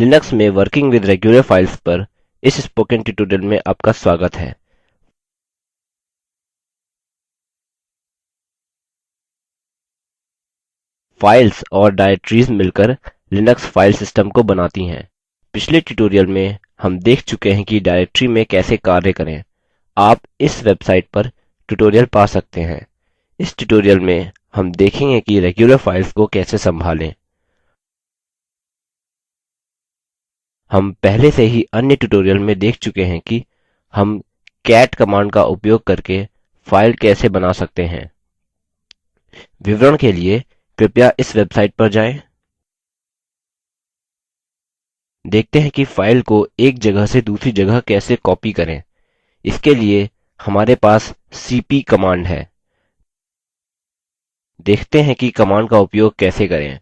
Linux में working with regular files पर इस स्पोकन ट्यूटोरियल में आपका स्वागत है। फाइल्स और डायरेक्टरीज मिलकर लिनक्स फाइल सिस्टम को बनाती हैं। पिछले ट्यूटोरियल में हम देख चुके हैं कि डायरेक्टरी में कैसे कार्य करें। आप इस वेबसाइट पर ट्यूटोरियल पा सकते हैं। इस ट्यूटोरियल में हम देखेंगे कि रेग्युलर फाइल्स को कैसे संभालें। हम पहले से ही अन्य ट्यूटोरियल में देख चुके हैं कि हम cat कमांड का उपयोग करके फाइल कैसे बना सकते हैं। विवरण के लिए कृपया इस वेबसाइट पर जाएं। देखते हैं कि फाइल को एक जगह से दूसरी जगह कैसे कॉपी करें। इसके लिए हमारे पास cp कमांड है। देखते हैं कि कमांड का उपयोग कैसे करें।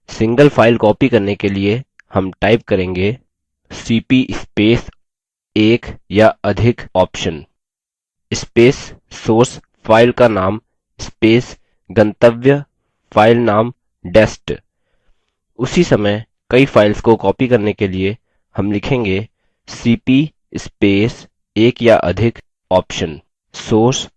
सिंगल फाइल कॉपी करने के लिए हम टाइप करेंगे cp स्पेस एक या अधिक ऑप्शन स्पेस सोर्स फाइल का नाम स्पेस गंतव्य फाइल नाम डेस्ट। उसी समय कई फाइल्स को कॉपी करने के लिए हम लिखेंगे cp स्पेस एक या अधिक ऑप्शन सोर्स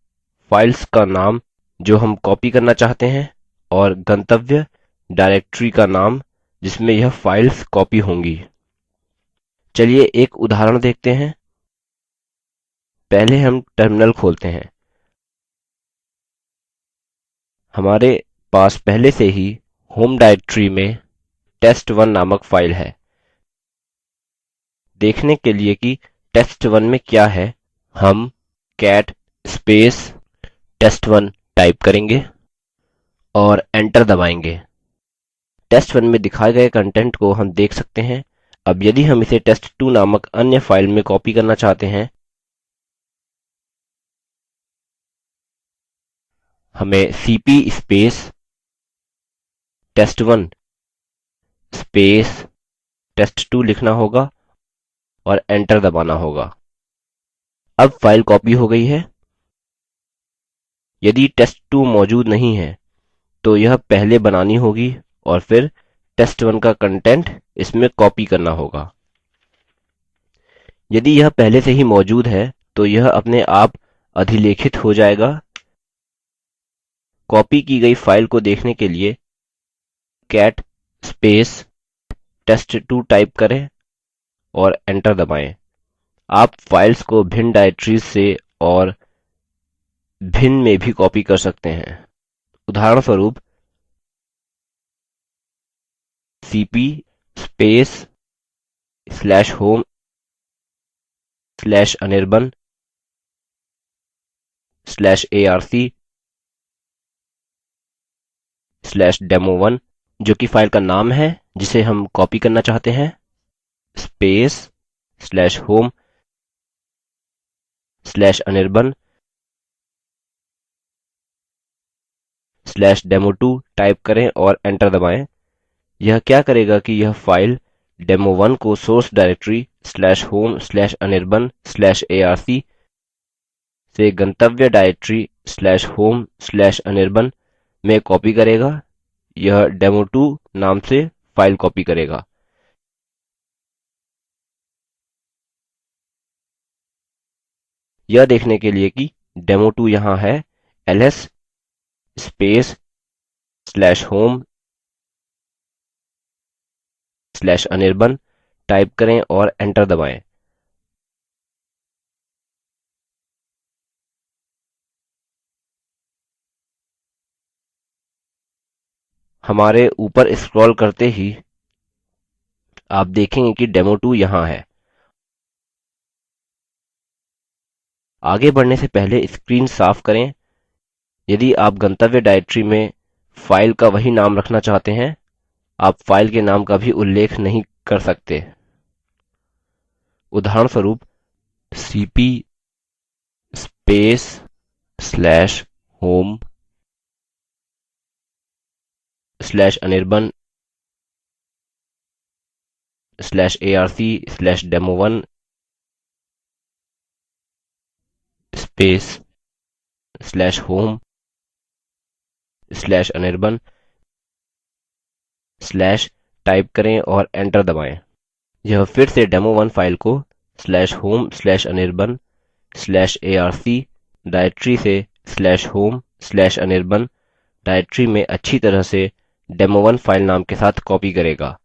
फाइल्स का नाम जो हम कॉपी करना चाहते हैं और गंतव्य डायरेक्टरी का नाम जिसमें यह फाइल्स कॉपी होंगी। चलिए एक उदाहरण देखते हैं। पहले हम टर्मिनल खोलते हैं। हमारे पास पहले से ही होम डायरेक्टरी में test1 नामक फाइल है। देखने के लिए कि test1 में क्या है, हम cat space test1 टाइप करेंगे और एंटर दबाएंगे। test1 में दिखाए गए कंटेंट को हम देख सकते हैं। अब यदि हम इसे test2 नामक अन्य फाइल में कॉपी करना चाहते हैं, हमें cp space test1 space test2 लिखना होगा और एंटर दबाना होगा। अब फाइल कॉपी हो गई है। यदि test2 मौजूद नहीं है तो यह पहले बनानी होगी और फिर test1 का कंटेंट इसमें कॉपी करना होगा। यदि यह पहले से ही मौजूद है तो यह अपने आप अधिलेखित हो जाएगा। कॉपी की गई फाइल को देखने के लिए cat space test2 टाइप करें और एंटर दबाएँ। आप फाइल्स को भिन्न डायरेक्टरीज से और भिन्न में भी कॉपी कर सकते हैं। उदाहरणस्वरूप cp space /home /anirban /arc/demo1 जो कि फाइल का नाम है जिसे हम कॉपी करना चाहते हैं space /home /anirban /demo2 type करें और एंटर दबाएँ। यह क्या करेगा कि यह फाइल demo1 को source directory /home /anirban /arc से गंतव्य डायरेक्टरी /home /anirban में कॉपी करेगा। यह demo2 नाम से फाइल कॉपी करेगा। यह देखने के लिए कि demo2 यहाँ है, ls space /home /anirban type करें और एंटर दबाएँ। हमारे ऊपर स्क्रॉल करते ही आप देखेंगे कि demo2 यहाँ है। आगे बढ़ने से पहले स्क्रीन साफ करें। यदि आप गंतव्य डायरेक्टरी में फाइल का वही नाम रखना चाहते हैं, आप फाइल के नाम का भी उल्लेख नहीं कर सकते। उदाहरणस्वरूप cp space /home /anirban /arc/demo1 space /home /anirban type करें और एंटर दबाएँ। यह फिर से demo1 फाइल को /home/anirban/arc डायरेक्टरी से /home/anirban डायरेक्टरी में अच्छी तरह से demo1 फाइल नाम के साथ कॉपी करेगा।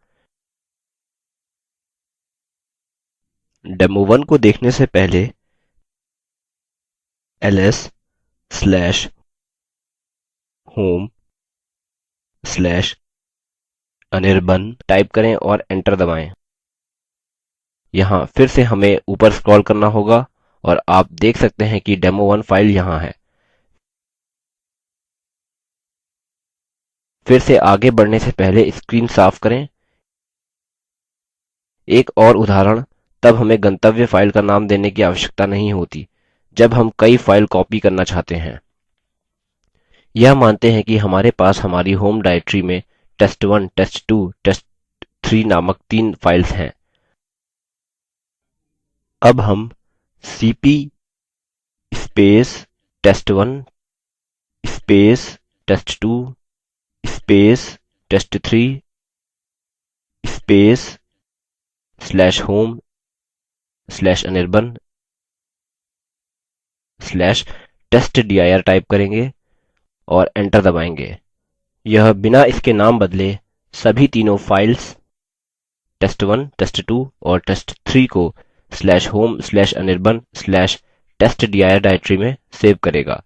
demo1 को देखने से पहले ls/home/anirban टाइप करें और एंटर दबाएँ। यहाँ फिर से हमें ऊपर स्क्रॉल करना होगा और आप देख सकते हैं कि demo1 फाइल यहाँ है। फिर से आगे बढ़ने से पहले स्क्रीन साफ करें। एक और उदाहरण, तब हमें गंतव्य फाइल का नाम देने की आवश्यकता नहीं होती जब हम कई फाइल कॉपी करना चाहते हैं। यह मानते हैं कि हमारे पास हमारी होम डायरेक्टरी में test1 test2 test3 नामक 3 फाइल्स हैं। अब हम cp test1 test2 test3 /home/anirban/testdir type करेंगे और एंटर दबाएँगे। यह बिना इसके नाम बदले सभी तीनों फाइल्स test1 test2 और test3 को /home/anirban/testdir डायरेक्टरी में सेव करेगा।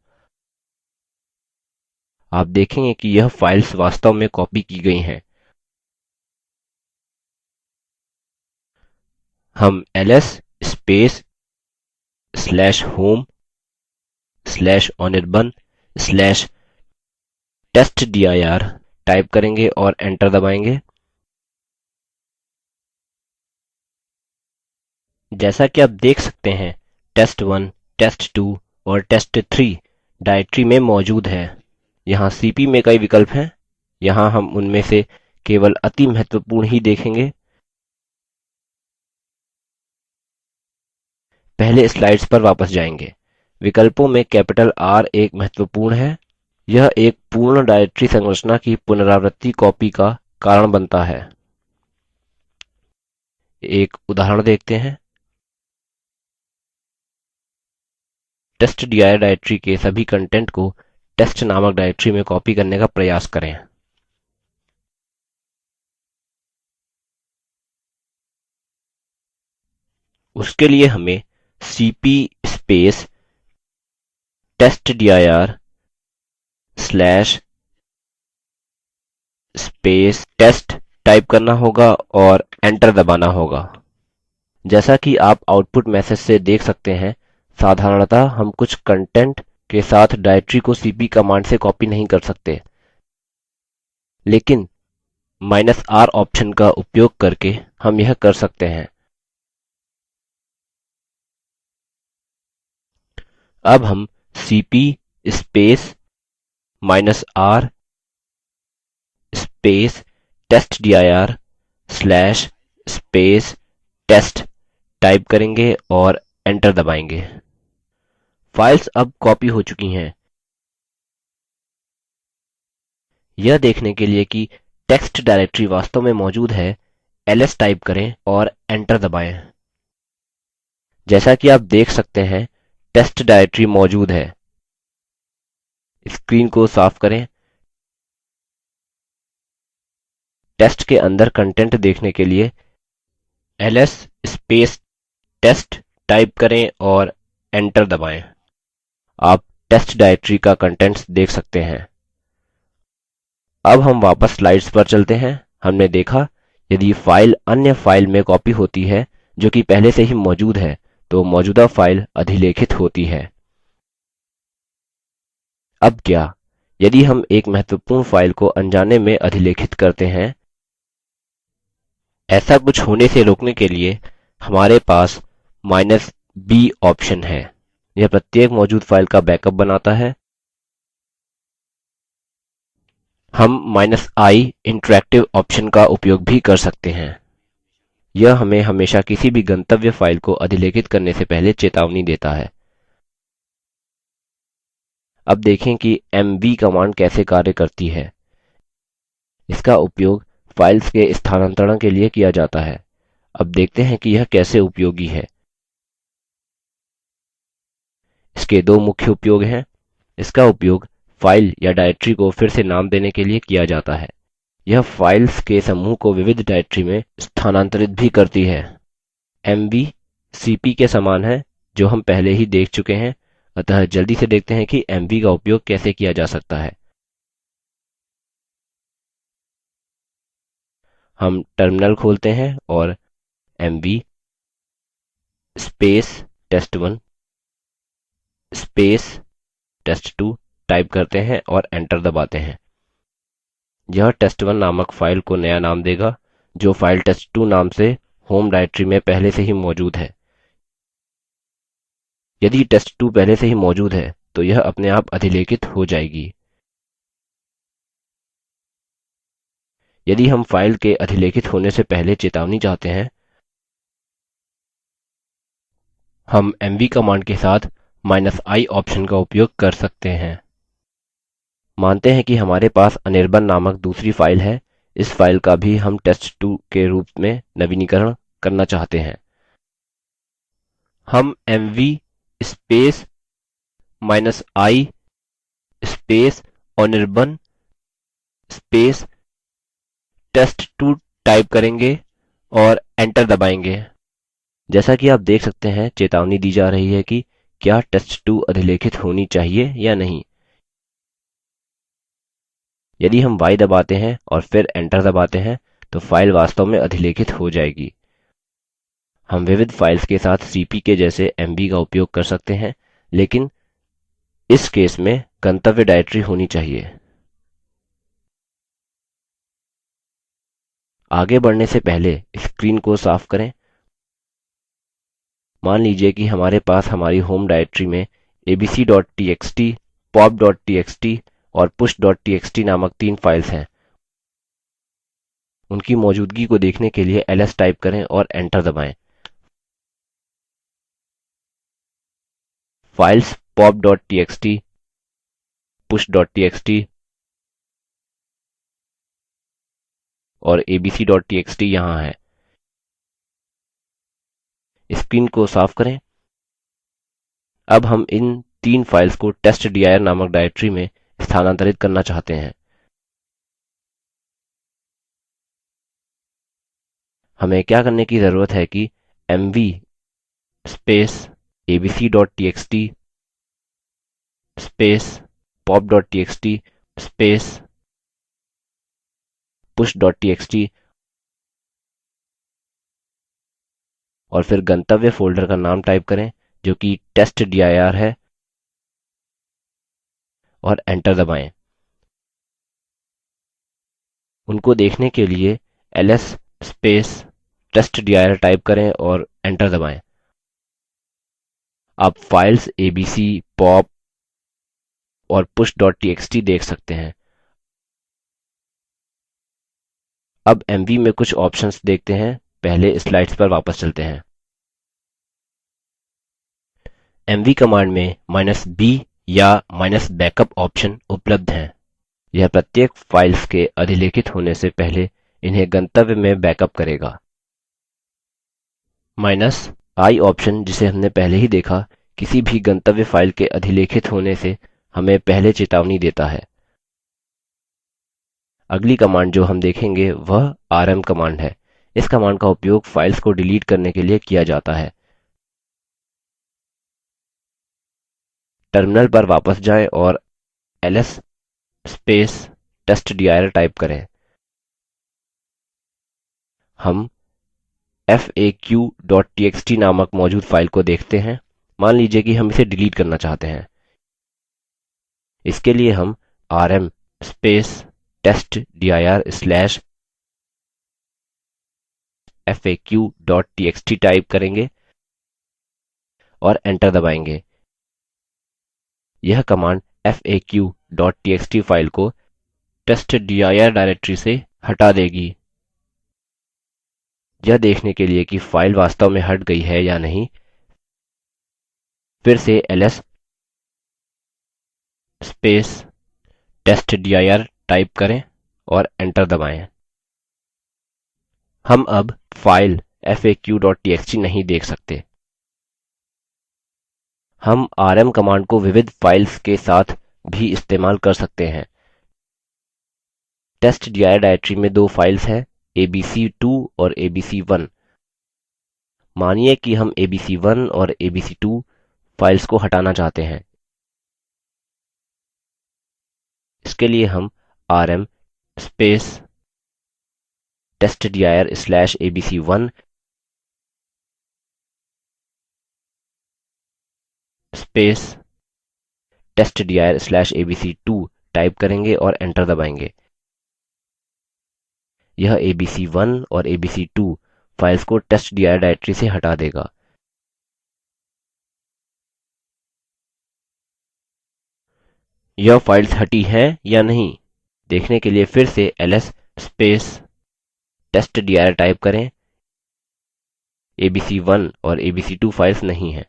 आप देखेंगे कि यह फाइल्स वास्तव में कॉपी की गई हैं। हम ls/home/anirban/testdir टाइप करेंगे और एंटर दबाएँगे। जैसा कि आप देख सकते हैं test1 test2 और test3 डायरेक्टरी में मौजूद हैं। यहाँ cp में कई विकल्प हैं। यहाँ हम उनमें से केवल अति महत्वपूर्ण ही देखेंगे। पहले स्लाइड्स पर वापस जाएंगे। विकल्पों में कैपिटल R एक महत्वपूर्ण है। यह एक पूर्ण डायरेक्टरी संरचना की पुनरावृत्ति कॉपी का कारण बनता है। एक उदाहरण देखते हैं। testdir डायरेक्टरी के सभी कंटेंट को test नामक डायरेक्टरी में कॉपी करने का प्रयास करें। उसके लिए हमें cp testdir/test टाइप करना होगा और एंटर दबाना होगा। जैसा कि आप आउटपुट मैसेज से देख सकते हैं, साधारणतः हम कुछ कंटेंट के साथ डायरेक्टरी को cp कमांड से कॉपी नहीं कर सकते, लेकिन -r ऑप्शन का उपयोग करके हम यह कर सकते हैं। अब हम cp -r testdir/test टाइप करेंगे और एंटर दबाएँगे। फाइल्स अब कॉपी हो चुकी हैं। यह देखने के लिए कि टेक्स्ट डायरेक्टरी वास्तव में मौजूद है, ls टाइप करें और एंटर दबाएँ। जैसा कि आप देख सकते हैं टेस्ट डायरेक्टरी मौजूद है। स्क्रीन को साफ करें। टेस्ट के अंदर कंटेंट देखने के लिए ls/test टाइप करें और एंटर दबाएँ। आप टेस्ट डायरेक्टरी का कंटेंट्स देख सकते हैं। अब हम वापस स्लाइड्स पर चलते हैं। हमने देखा यदि फाइल अन्य फाइल में कॉपी होती है जो कि पहले से ही मौजूद है, तो मौजूदा फाइल अधिलेखित होती है। अब क्या यदि हम एक महत्वपूर्ण फाइल को अनजाने में अधिलेखित करते हैं? ऐसा कुछ होने से रोकने के लिए हमारे पास -b ऑप्शन है। यह प्रत्येक मौजूद फाइल का बैकअप बनाता है। हम -i इंटरैक्टिव ऑप्शन का उपयोग भी कर सकते हैं। यह हमें हमेशा किसी भी गंतव्य फाइल को अधिलेखित करने से पहले चेतावनी देता है। अब देखें कि mv कमांड कैसे कार्य करती है। इसका उपयोग फाइल्स के स्थानांतरण के लिए किया जाता है। अब देखते हैं कि यह कैसे उपयोगी है। इसके दो मुख्य उपयोग हैं। इसका उपयोग फाइल या डायरेक्टरी को फिर से नाम देने के लिए किया जाता है। यह फाइल्स के समूह को विविध डायरेक्टरी में स्थानांतरित भी करती है। mv cp के समान है, जो हम पहले ही देख चुके हैं, अतः जल्दी से देखते हैं कि mv का उपयोग कैसे किया जा सकता है। हम टर्मिनल खोलते हैं और mv test1 test2 टाइप करते हैं और एंटर दबाते हैं। यह test1 नामक फाइल को नया नाम देगा, जो फाइल test2 नाम से होम डायरेक्टरी में पहले से ही मौजूद है। यदि test2 पहले से ही मौजूद है तो यह अपने आप अधिलेखित हो जाएगी। यदि हम फाइल के अधिलेखित होने से पहले चेतावनी चाहते हैं, हम mv कमांड के साथ -i ऑप्शन का उपयोग कर सकते हैं। मानते हैं कि हमारे पास अनिर्बाण नामक दूसरी फाइल है। इस फाइल का भी हम test2 के रूप में नवीनीकरण करना चाहते हैं। हम mv -i Anirban test2 type करेंगे और एंटर दबाएंगे। जैसा कि आप देख सकते हैं, चेतावनी दी जा रही है कि क्या test2 अधिलेखित होनी चाहिए या नहीं। यदि हम y दबाते हैं और फिर एंटर दबाते हैं तो फाइल वास्तव में अधिलेखित हो जाएगी। हम विविध फाइल्स के साथ cp के जैसे mv का उपयोग कर सकते हैं, लेकिन इस केस में गंतव्य डायरेक्टरी होनी चाहिए। आगे बढ़ने से पहले स्क्रीन को साफ करें। मान लीजिए कि हमारे पास हमारी होम डायरेक्टरी में abc.txt, pop.txt और push.txt नामक 3 फाइल्स हैं। उनकी मौजूदगी को देखने के लिए ls टाइप करें और एंटर दबाएँ। फाइल्स pop.txt, push.txt और abc.txt यहाँ है। स्क्रीन को साफ करें। अब हम इन 3 फाइल्स को testdir नामक डायरेक्टरी में स्थानांतरित करना चाहते हैं। हमें क्या करने की जरूरत है कि mv abc.txt pop.txt push.txt और फिर गंतव्य फोल्डर का नाम टाइप करें, जो कि testdir है, और एंटर दबाएँ। उनको देखने के लिए ls testdir टाइप करें और एंटर दबाएँ। आप फाइल्स abc, pop और push.txt देख सकते हैं। अब mv में कुछ ऑप्शंस देखते हैं। पहले स्लाइड्स पर वापस चलते हैं। mv कमांड में -b या -backup ऑप्शन उपलब्ध हैं। यह प्रत्येक फाइल्स के अधिलेखित होने से पहले इन्हें गंतव्य में बैकअप करेगा। -i ऑप्शन, जिसे हमने पहले ही देखा, किसी भी गंतव्य फाइल के अधिलेखित होने से हमें पहले चेतावनी देता है। अगली कमांड जो हम देखेंगे वह rm कमांड है। इस कमांड का उपयोग फाइल्स को डिलीट करने के लिए किया जाता है। टर्मिनल पर वापस जाएं और ls testdir टाइप करें। हम faq.txt नामक मौजूद फाइल को देखते हैं। मान लीजिए कि हम इसे डिलीट करना चाहते हैं। इसके लिए हम rm testdir/faq.txt टाइप करेंगे और एंटर दबाएंगे। यह कमांड faq.txt फाइल को testdir डायरेक्टरी से हटा देगी। यह देखने के लिए कि फाइल वास्तव में हट गई है या नहीं, फिर से ls testdir टाइप करें और एंटर दबाएँ। हम अब फाइल faq.txt नहीं देख सकते। हम rm कमांड को विविध फाइल्स के साथ भी इस्तेमाल कर सकते हैं। testdir डायरेक्टरी में दो फाइल्स हैं, abc2 और abc1। मानिए कि हम abc1 और abc2 फाइल्स को हटाना चाहते हैं। इसके लिए हम rm testdir/abc1 testdir/abc2 टाइप करेंगे और एंटर दबाएंगे। यह abc1 और abc2 फाइल्स को testdir डायरेक्टरी से हटा देगा। यह फाइल्स हटी हैं या नहीं देखने के लिए फिर से ls testdir टाइप करें। abc1 और abc2 फाइल्स नहीं हैं।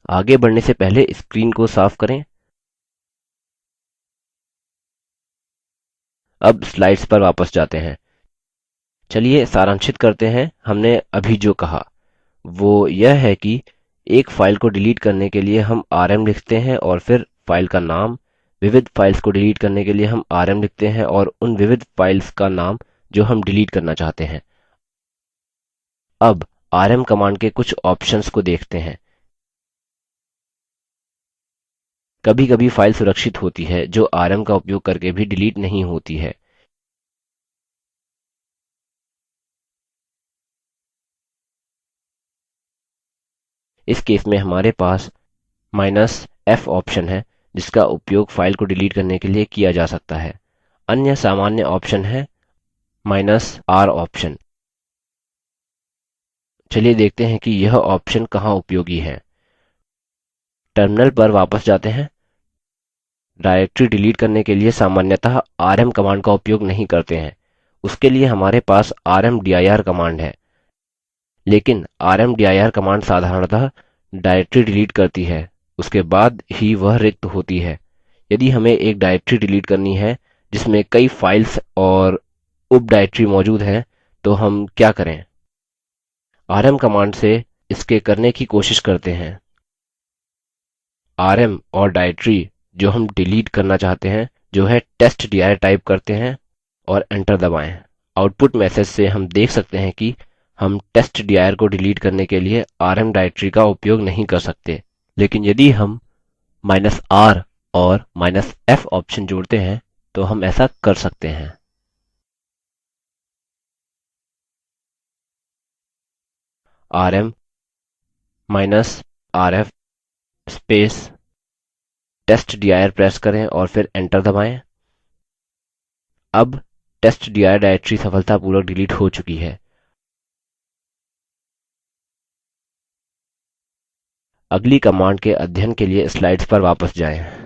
आगे बढ़ने से पहले स्क्रीन को साफ करें। अब स्लाइड्स पर वापस जाते हैं। चलिए सारांशित करते हैं हमने अभी जो कहा। वो यह है कि एक फाइल को डिलीट करने के लिए हम rm लिखते हैं और फिर फाइल का नाम। विविध फाइल्स को डिलीट करने के लिए हम rm लिखते हैं और उन विविध फाइल्स का नाम जो हम डिलीट करना चाहते हैं। अब rm कमांड के कुछ ऑप्शंस को देखते हैं। कभी कभी फाइल सुरक्षित होती है जो rm का उपयोग करके भी डिलीट नहीं होती है। इस केस में हमारे पास -f ऑप्शन है जिसका उपयोग फाइल को डिलीट करने के लिए किया जा सकता है। अन्य सामान्य ऑप्शन है -r ऑप्शन। चलिए देखते हैं कि यह ऑप्शन कहाँ उपयोगी है। टर्मिनल पर वापस जाते हैं। डायरेक्टरी डिलीट करने के लिए सामान्यतः rm कमांड का उपयोग नहीं करते हैं। उसके लिए हमारे पास rmdir कमांड है। लेकिन rmdir कमांड साधारणतः डायरेक्टरी डिलीट करती है, उसके बाद ही वह रिक्त होती है। यदि हमें एक डायरेक्टरी डिलीट करनी है जिसमें कई फाइल्स और उप डायरेक्टरी मौजूद हैं तो हम क्या करें। rm कमांड से इसके करने की कोशिश करते हैं। rm और डायरेक्टरी जो हम डिलीट करना चाहते हैं जो है testdir टाइप करते हैं और एंटर दबाएँ। आउटपुट मैसेज से हम देख सकते हैं कि हम testdir को डिलीट करने के लिए rm डायरेक्टरी का उपयोग नहीं कर सकते। लेकिन यदि हम -r और -f ऑप्शन जोड़ते हैं तो हम ऐसा कर सकते हैं। rm -rf testdir प्रेस करें और फिर एंटर दबाएँ। अब testdir डायरेक्टरी सफलतापूर्वक डिलीट हो चुकी है। अगली कमांड के अध्ययन के लिए स्लाइड्स पर वापस जाएं।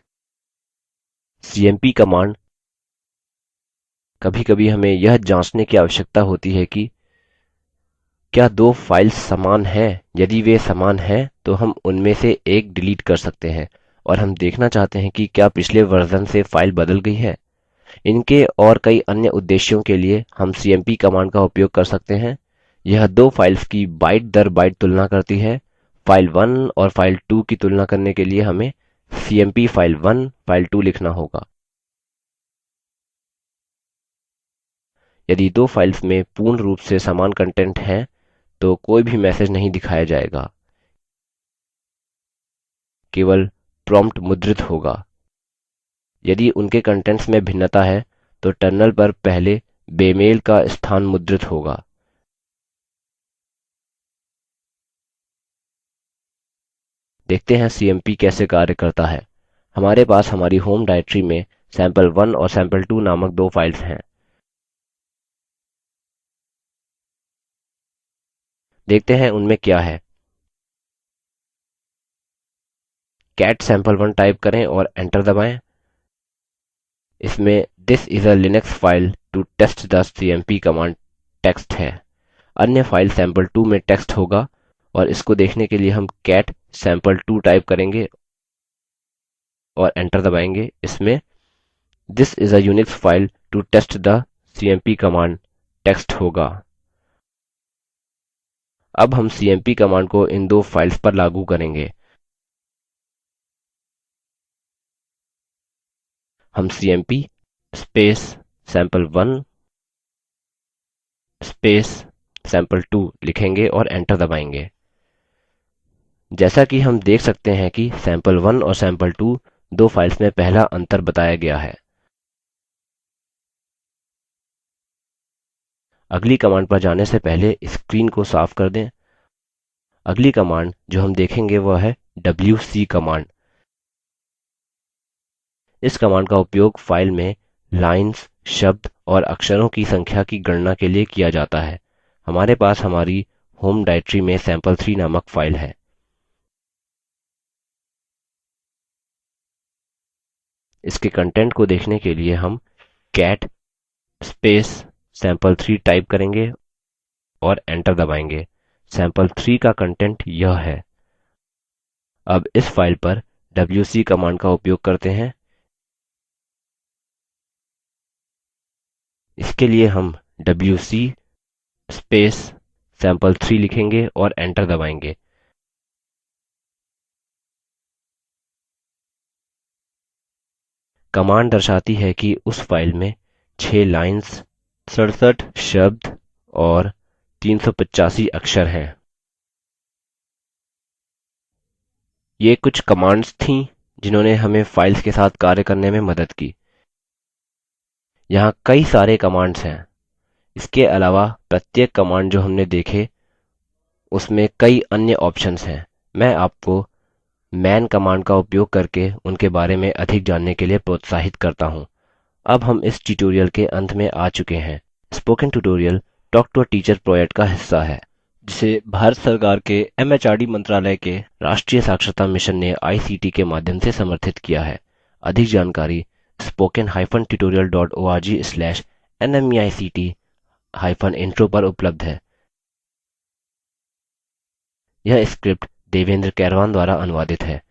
cmp कमांड कभी कभी हमें यह जाँचने की आवश्यकता होती है कि क्या दो फाइल्स समान हैं। यदि वे समान हैं तो हम उनमें से एक डिलीट कर सकते हैं और हम देखना चाहते हैं कि क्या पिछले वर्जन से फाइल बदल गई है। इनके और कई अन्य उद्देश्यों के लिए हम cmp कमांड का उपयोग कर सकते हैं। यह दो फाइल्स की बाइट दर बाइट तुलना करती है। फाइल1 और फाइल2 की तुलना करने के लिए हमें cmp फाइल1 फाइल2 लिखना होगा। यदि दो फाइल्स में पूर्ण रूप से समान कंटेंट हैं तो कोई भी मैसेज नहीं दिखाया जाएगा, केवल प्रॉम्प्ट मुद्रित होगा। यदि उनके कंटेंट्स में भिन्नता है तो टर्मिनल पर पहले बेमेल का स्थान मुद्रित होगा। देखते हैं cmp कैसे कार्य करता है। हमारे पास हमारी होम डायरेक्टरी में sample1 और sample2 नामक दो फाइल्स हैं। देखते हैं उनमें क्या है। cat sample1 टाइप करें और एंटर दबाएँ। इसमें this is a linux file to test the cmp command text है। अन्य फाइल sample2 में टेक्स्ट होगा और इसको देखने के लिए हम cat sample2 टाइप करेंगे और एंटर दबाएंगे। इसमें this is a unix file to test the cmp command text होगा। अब हम cmp कमांड को इन दो फाइल्स पर लागू करेंगे। हम cmp sample1 sample2 लिखेंगे और एंटर दबाएंगे। जैसा कि हम देख सकते हैं कि sample1 और sample2 दो फाइल्स में पहला अंतर बताया गया है। अगली कमांड पर जाने से पहले स्क्रीन को साफ कर दें। अगली कमांड जो हम देखेंगे वह है wc कमांड। इस कमांड का उपयोग फाइल में लाइन्स, शब्द और अक्षरों की संख्या की गणना के लिए किया जाता है। हमारे पास हमारी होम डायरेक्टरी में sample3 नामक फाइल है। इसके कंटेंट को देखने के लिए हम cat sample3 टाइप करेंगे और एंटर दबाएंगे। sample3 का कंटेंट यह है। अब इस फाइल पर wc कमांड का उपयोग करते हैं। इसके लिए हम wc sample3 लिखेंगे और एंटर दबाएंगे। कमांड दर्शाती है कि उस फाइल में 6 लाइन्स, 67 शब्द और 385 अक्षर हैं। ये कुछ कमांड्स थीं जिन्होंने हमें फाइल्स के साथ कार्य करने में मदद की। यहाँ कई सारे कमांड्स हैं। इसके अलावा प्रत्येक कमांड जो हमने देखे उसमें कई अन्य ऑप्शंस हैं। मैं आपको man कमांड का उपयोग करके उनके बारे में अधिक जानने के लिए प्रोत्साहित करता हूँ। अब हम इस ट्यूटोरियल के अंत में आ चुके हैं। Spoken tutorial talk to a teacher project का हिस्सा है, जिसे भारत सरकार के MHRD मंत्रालय के राष्ट्रीय साक्षरता मिशन ने ICT के माध्यम से समर्थित किया है। अधिक जानकारी spoken-tutorial.org/nmeict-intro पर उपलब्ध है। यह स्क्रिप्ट देवेंद्र कैरवान द्वारा अनुवादित है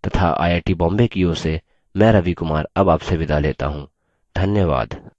तथा IIT बॉम्बे की ओर से मैं रवि कुमार अब आपसे विदा लेता हूँ। धन्यवाद।